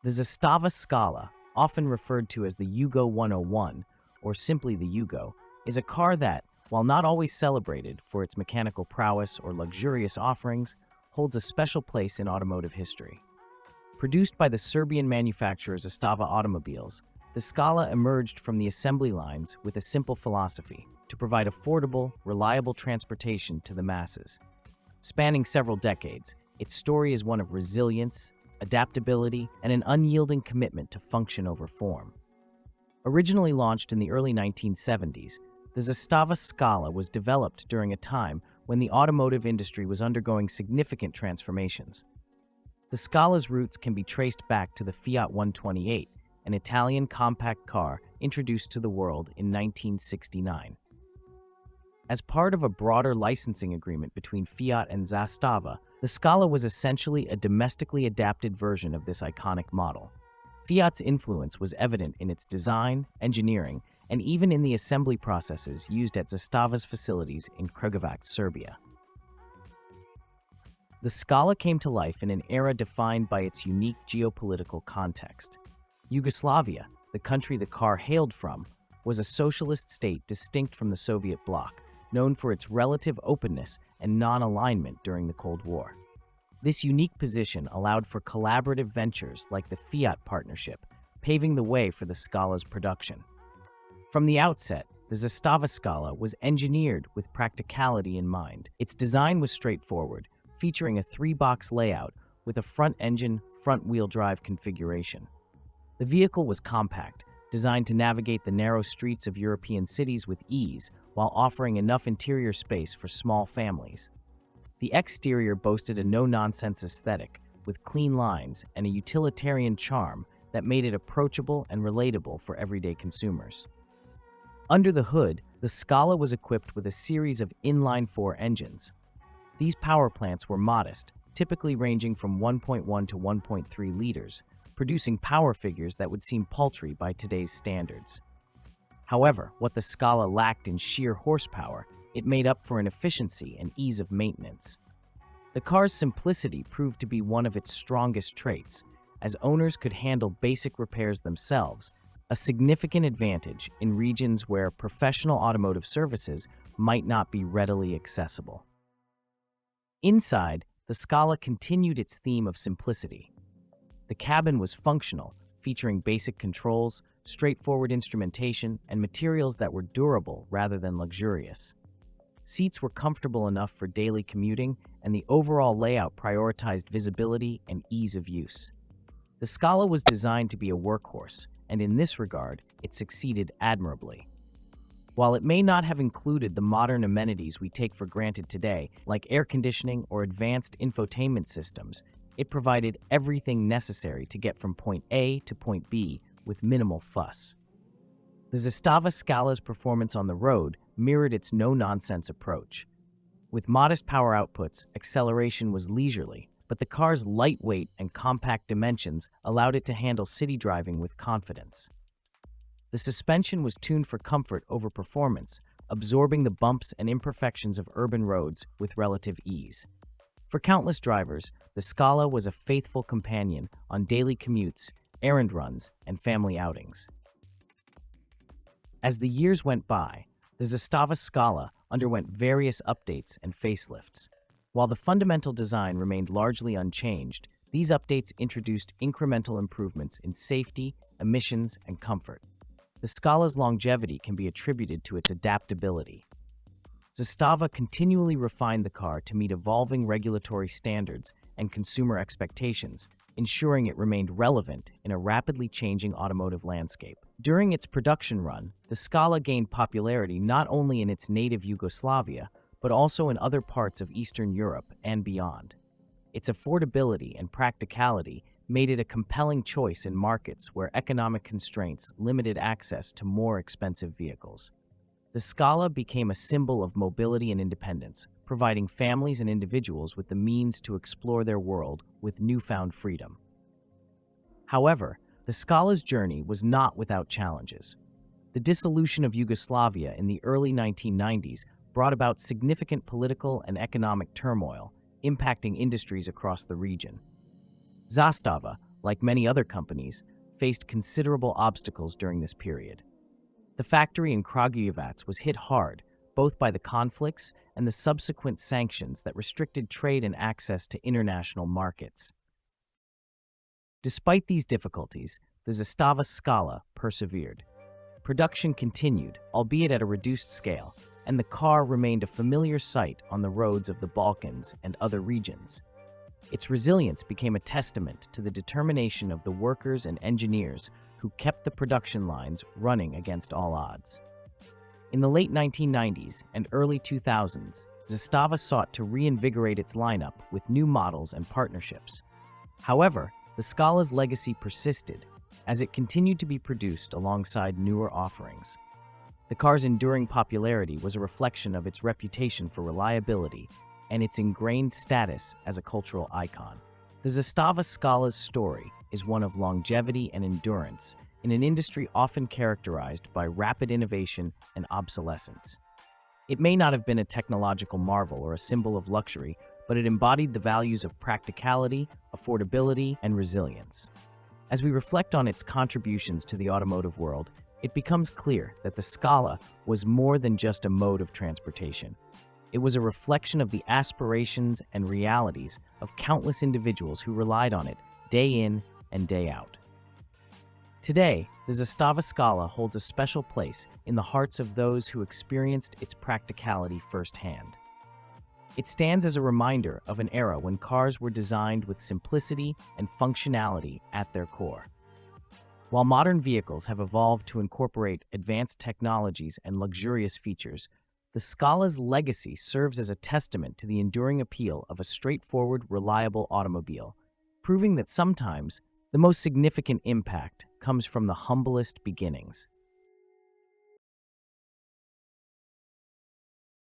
The Zastava Skala, often referred to as the Yugo 101 or simply the Yugo, is a car that, while not always celebrated for its mechanical prowess or luxurious offerings, holds a special place in automotive history. Produced by the Serbian manufacturer Zastava Automobiles, the Scala emerged from the assembly lines with a simple philosophy: to provide affordable, reliable transportation to the masses. Spanning several decades, its story is one of resilience, adaptability, and an unyielding commitment to function over form. Originally launched in the early 1970s, the Zastava Skala was developed during a time when the automotive industry was undergoing significant transformations. The Scala's roots can be traced back to the Fiat 128, an Italian compact car introduced to the world in 1969. As part of a broader licensing agreement between Fiat and Zastava, the Scala was essentially a domestically adapted version of this iconic model. Fiat's influence was evident in its design, engineering, and even in the assembly processes used at Zastava's facilities in Krgujevac, Serbia. The Scala came to life in an era defined by its unique geopolitical context. Yugoslavia, the country the car hailed from, was a socialist state distinct from the Soviet bloc, known for its relative openness and non-alignment during the Cold War. This unique position allowed for collaborative ventures like the Fiat partnership, paving the way for the Scala's production. From the outset, the Zastava Skala was engineered with practicality in mind. Its design was straightforward, featuring a three-box layout with a front-engine, front-wheel drive configuration. The vehicle was compact, designed to navigate the narrow streets of European cities with ease while offering enough interior space for small families. The exterior boasted a no-nonsense aesthetic with clean lines and a utilitarian charm that made it approachable and relatable for everyday consumers. Under the hood, the Scala was equipped with a series of inline-4 engines. These power plants were modest, typically ranging from 1.1 to 1.3 liters, producing power figures that would seem paltry by today's standards. However, what the Scala lacked in sheer horsepower, it made up for in efficiency and ease of maintenance. The car's simplicity proved to be one of its strongest traits, as owners could handle basic repairs themselves, a significant advantage in regions where professional automotive services might not be readily accessible. Inside, the Scala continued its theme of simplicity. The cabin was functional, featuring basic controls, straightforward instrumentation, and materials that were durable rather than luxurious. Seats were comfortable enough for daily commuting, and the overall layout prioritized visibility and ease of use. The Scala was designed to be a workhorse, and in this regard, it succeeded admirably. While it may not have included the modern amenities we take for granted today, like air conditioning or advanced infotainment systems, it provided everything necessary to get from point A to point B with minimal fuss. The Zastava Skala's performance on the road mirrored its no-nonsense approach. With modest power outputs, acceleration was leisurely, but the car's lightweight and compact dimensions allowed it to handle city driving with confidence. The suspension was tuned for comfort over performance, absorbing the bumps and imperfections of urban roads with relative ease. For countless drivers, the Scala was a faithful companion on daily commutes, errand runs, and family outings. As the years went by, the Zastava Skala underwent various updates and facelifts. While the fundamental design remained largely unchanged, these updates introduced incremental improvements in safety, emissions, and comfort. The Scala's longevity can be attributed to its adaptability. Zastava continually refined the car to meet evolving regulatory standards and consumer expectations, ensuring it remained relevant in a rapidly changing automotive landscape. During its production run, the Scala gained popularity not only in its native Yugoslavia, but also in other parts of Eastern Europe and beyond. Its affordability and practicality made it a compelling choice in markets where economic constraints limited access to more expensive vehicles. The Scala became a symbol of mobility and independence, providing families and individuals with the means to explore their world with newfound freedom. However, the Scala's journey was not without challenges. The dissolution of Yugoslavia in the early 1990s brought about significant political and economic turmoil, impacting industries across the region. Zastava, like many other companies, faced considerable obstacles during this period. The factory in Kragujevac was hit hard, both by the conflicts and the subsequent sanctions that restricted trade and access to international markets. Despite these difficulties, the Zastava Skala persevered. Production continued, albeit at a reduced scale, and the car remained a familiar sight on the roads of the Balkans and other regions. Its resilience became a testament to the determination of the workers and engineers who kept the production lines running against all odds. In the late 1990s and early 2000s, Zastava sought to reinvigorate its lineup with new models and partnerships. However, the Skala's legacy persisted as it continued to be produced alongside newer offerings. The car's enduring popularity was a reflection of its reputation for reliability and its ingrained status as a cultural icon. The Zastava Skala's story is one of longevity and endurance in an industry often characterized by rapid innovation and obsolescence. It may not have been a technological marvel or a symbol of luxury, but it embodied the values of practicality, affordability, and resilience. As we reflect on its contributions to the automotive world, it becomes clear that the Skala was more than just a mode of transportation. It was a reflection of the aspirations and realities of countless individuals who relied on it day in and day out. Today, the Zastava Skala holds a special place in the hearts of those who experienced its practicality firsthand. It stands as a reminder of an era when cars were designed with simplicity and functionality at their core. While modern vehicles have evolved to incorporate advanced technologies and luxurious features, the Skala's legacy serves as a testament to the enduring appeal of a straightforward, reliable automobile, proving that sometimes the most significant impact comes from the humblest beginnings.